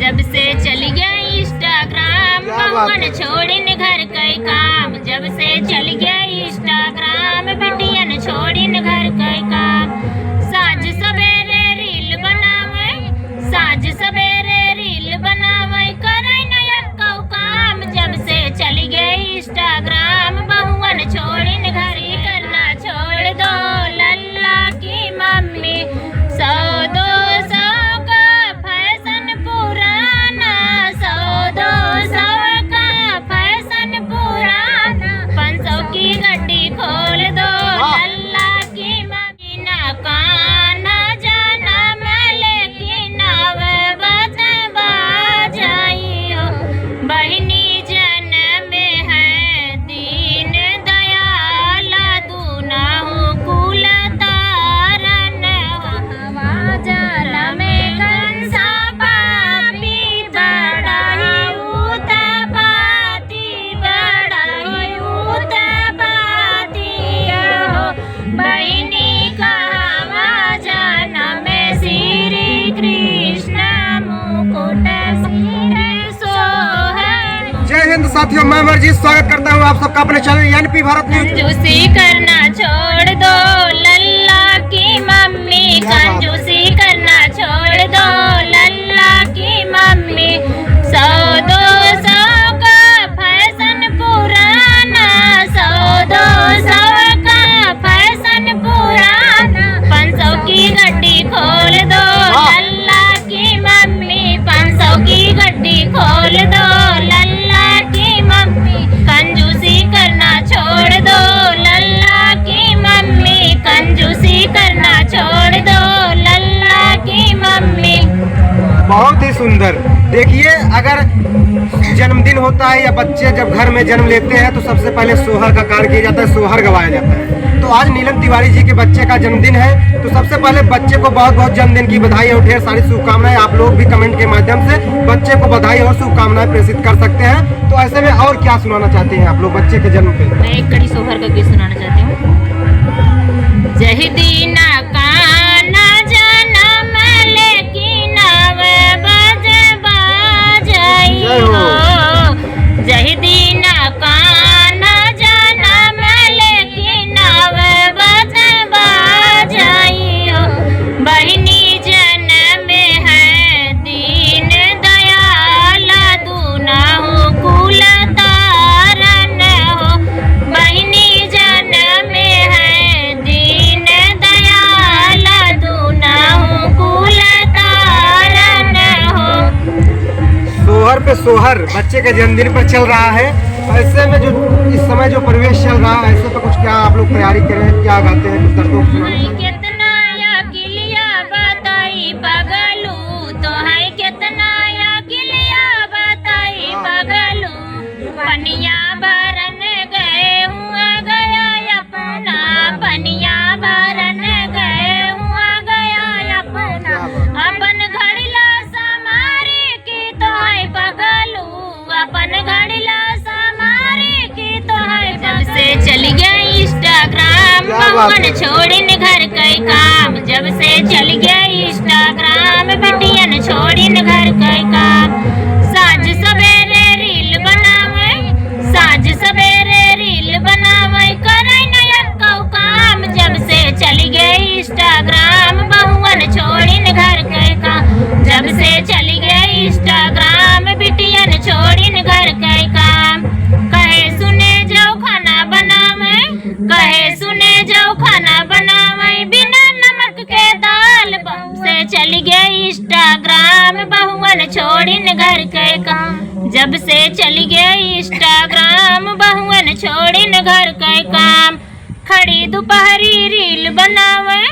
जब से चल गया इंस्टाग्राम बहुवन छोड़िन घर कई काम। जब से चल गया इंस्टाग्राम बिटियन छोड़िन घर कई काम। साँझ सवेरे रील बनावे, साँझ सवेरे रील बनावे करे नया कौ काम। जब से चल गया इंस्टाग्राम बहुवन छोड़िन घर करना छोड़ दो लल्ला की मम्मी। 100-200 का फैशन पुराना, 100-200 का फैशन पुराना। 500 की गड्डी खोल दो लल्ला की मम्मी। ना काना जाना मैं लेकिन आवे बतवा जाइयो। बहनी जन्म है दीन दयाल दूना हो कुल तारन हो। हवा जल में कंसा पापी बड़ाई उतपाती, बड़ाई उतपाती हो। बहनी कहवा जन्म श्री कृष्ण मुकुट सिर सोहर। जय हिंद साथियों, मैं अमरजीत स्वागत करता हूं आप सबका अपने चैनल एनपी भारत न्यूज। कंजूसी करना छोड़ दो लल्ला की मम्मी। कंजूसी करना छोड़ दो लल्ला की मम्मी। 100-200 का फैशन पुराना, 100-200 का फैशन पुराना। 500 की गड्डी खोल दो लल्ला की मम्मी। 500 की गड्डी खोल दो लल्ला की मम्मी। कंजूसी करना छोड़ दो लल्ला की मम्मी। कंजूसी करना छोड़ दो लल्ला की मम्मी। बहुत ही सुंदर। देखिए, अगर जन्मदिन होता है या बच्चे जब घर में जन्म लेते हैं तो सबसे पहले सोहर का कार्य किया जाता है, सोहर गवाया जाता है। तो आज नीलम तिवारी जी के बच्चे का जन्मदिन है, तो सबसे पहले बच्चे को बहुत बहुत जन्मदिन की बधाई और ढेर सारी शुभकामनाएं। आप लोग भी कमेंट के माध्यम से बच्चे को बधाई और शुभकामनाएं प्रेषित कर सकते हैं। तो ऐसे में और क्या सुनाना चाहते हैं आप लोग बच्चे के जन्म पे? मैं एक कड़ी सोहर का गीत सुनाना चाहती हूँ। जय दीना काना जनम लेकिन आवे बजवा जाइयो। जय दीना काना जनम लेकिन आवे बजवा जाइयो। बहनी जन्म है दीन दयाल दूना हो कुल तारन हो। बहनी जन्म है दीन दयाल दूना हो कुल तारन हो। सोहर पे सोहर बच्चे के जन्मदिन पर चल रहा है। ऐसे में जो इस समय जो परिवेश चल रहा है, ऐसे पे कुछ क्या आप लोग तैयारी करें, क्या गाते हैं, कुछ दर्शकों को सुनाएं। कितना या किलिया बताई पगलू तो है, कितना या किलिया बताई पगलू। पनिया भरन गए हुआ गया अपना, पनिया भरन गए हुआ गया अपना। अपन घड़िला समारी की तो है पगलू, अपन घड़िला समारी की तो है। जब से चल गया इंस्टाग्राम बहुवन छोड़िन घर कई काम। जब से चल गया इंस्टाग्राम बिटियन छोड़िन घर कई काम। साँझ सवेरे रील बनावे, साँझ सवेरे रील बनावे करे नया कौ काम। जब से चल गया इंस्टाग्राम बहुवन छोड़िन घर कई काम। जब से चल गया इंस्टाग्राम बिटियन छोड़िन घर कई काम। कहे सुने जाओ खाना बनावे, कहे सुने जाओ खाना बनावे बिना नमक के दाल। से चल गया इंस्टाग्राम बहुवन छोड़िन घर कई काम। जब से चल गया इंस्टाग्राम बहुवन छोड़िन घर कई काम। खड़ी दोपहरी रील बनावे,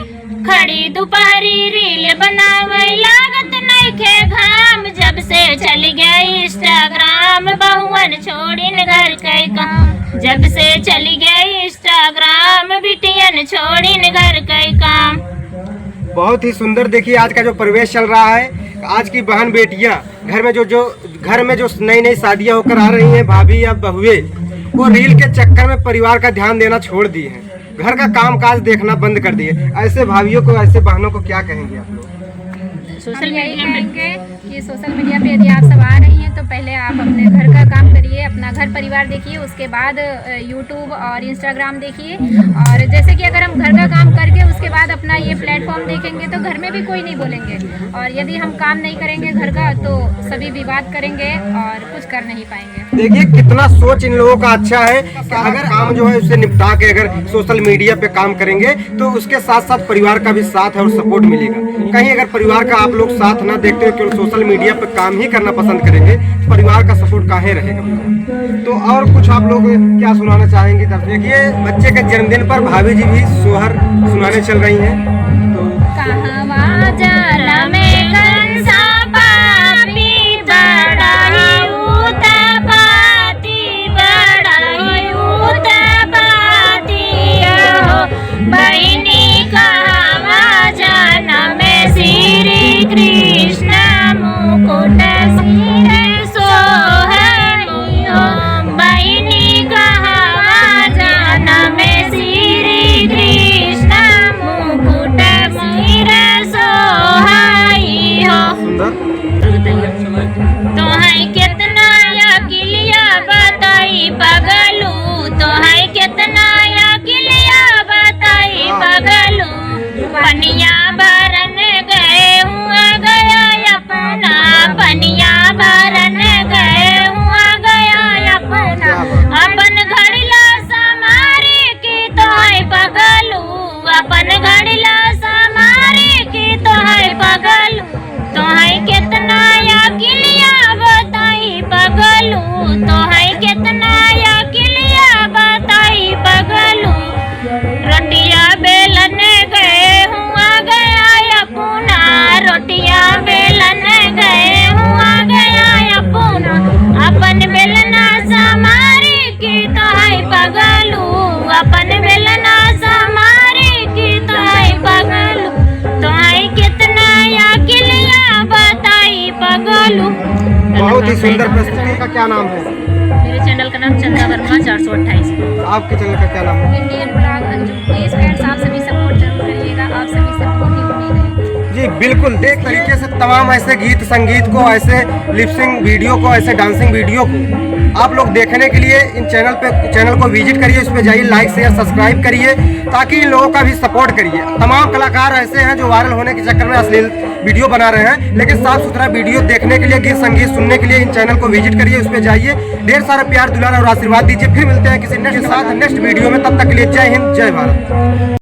खड़ी दोपहरी रील बनावे लागत नहीं खे घाम। जब से चल गया इंस्टाग्राम बहुवन छोड़िन घर कई काम। जब से चल गया इंस्टाग्राम बिटियन छोड़िन घर कई काम। बहुत ही सुंदर। देखिए, आज का जो परिवेश चल रहा है, आज की बहन बेटियां घर में जो नई नई शादियां होकर आ रही हैं, भाभी या बहुए, वो रील के चक्कर में परिवार का ध्यान देना छोड़ दिए हैं, घर का काम काज देखना बंद कर दिए। ऐसे भाइयों को, ऐसे बहनों को क्या कहेंगे आप लोग? सोशल हम यही मीडिया में कहेंगे कि सोशल मीडिया पे यदि आप सब आ रही हैं तो पहले आप अपने घर का काम करिए, अपना घर परिवार देखिए, उसके बाद यूट्यूब और इंस्टाग्राम देखिए। और जैसे कि अगर हम घर का काम करके उसके बाद अपना ये प्लेटफॉर्म देखेंगे तो घर में भी कोई नहीं बोलेंगे, और यदि हम काम नहीं करेंगे घर का तो सभी विवाद करेंगे और कुछ कर नहीं पाएंगे। देखिए कितना सोच इन लोगों का अच्छा है कि अगर काम जो है उससे निपटा के अगर सोशल मीडिया पे काम करेंगे तो उसके साथ साथ परिवार का भी साथ है और सपोर्ट मिलेगा। कहीं अगर परिवार का आप लोग साथ ना देखते हुए केवल सोशल मीडिया पे काम ही करना पसंद करेंगे तो परिवार का सपोर्ट काहे रहेगा। तो और कुछ आप लोग क्या सुनाना चाहेंगे? देखिए बच्चे के जन्मदिन पर भाभी जी भी सोहर सुनाने चल रही हैं। तो कहवा जल में कंसा पापी बड़ाई उत्पाती बड़ाई उत्पाती हो बहिनी कहवा जल में श्री कृष्ण मुकुट सिर सोहनी हो बहिनी कहवा जल में श्री कृष्ण मुकुट सिर सोहाई हो। तोहै कितना अकिलिया बताई पगलू, तोहै कितना अकिलिया बताई पगलू, पनिया भरन गए हुआ गया अपना, पनिया भरन गए हुआ गया अपना, अपन घड़िला समारे की तोहै पगलू, अपन घड़िला समारे की तोहै पगलू, तोहै कितना अकिलिया बताई पगलू, तोहै कितना अकिलिया बताई पगलू, रोटिया बेलन गए हुआ गया अपना, रोटिया बेलन गए हुआ गया अपना, अपन बेलना समारे की तोहै पगलू, अपन बेलना समारे की तोहै पगलू, तोहै कितना अकिलिया बताई पगलू। बहुत ही सुंदर प्रस्तुति। का क्या नाम है? मेरे चैनल का नाम चंदा वर्मा 428। आपके चैनल का क्या नाम है? Indian blog Anju. Please friends आप सभी सपोर्ट जरूर करिएगा, आप सभी सपोर्ट ही उम्मीद है। जी बिल्कुल, देख तरीके से तमाम ऐसे गीत संगीत को, ऐसे लिपसिंग वीडियो को, ऐसे डांसिंग वीडियो को आप लोग देखने के लिए इन चैनल को विजिट करिए, उस पर जाइए, लाइक शेयर सब्सक्राइब करिए ताकि इन लोगों का भी सपोर्ट करिए। तमाम कलाकार ऐसे हैं जो वायरल होने के चक्कर में अश्लील वीडियो बना रहे हैं, लेकिन साफ सुथरा वीडियो देखने के लिए, गीत संगीत सुनने के लिए इन चैनल को विजिट करिए, उस पर जाइए, ढेर सारा प्यार दुलार और आशीर्वाद दीजिए। फिर मिलते हैं किसी नेक्स्ट वीडियो में, तब तक के लिए जय हिंद जय भारत।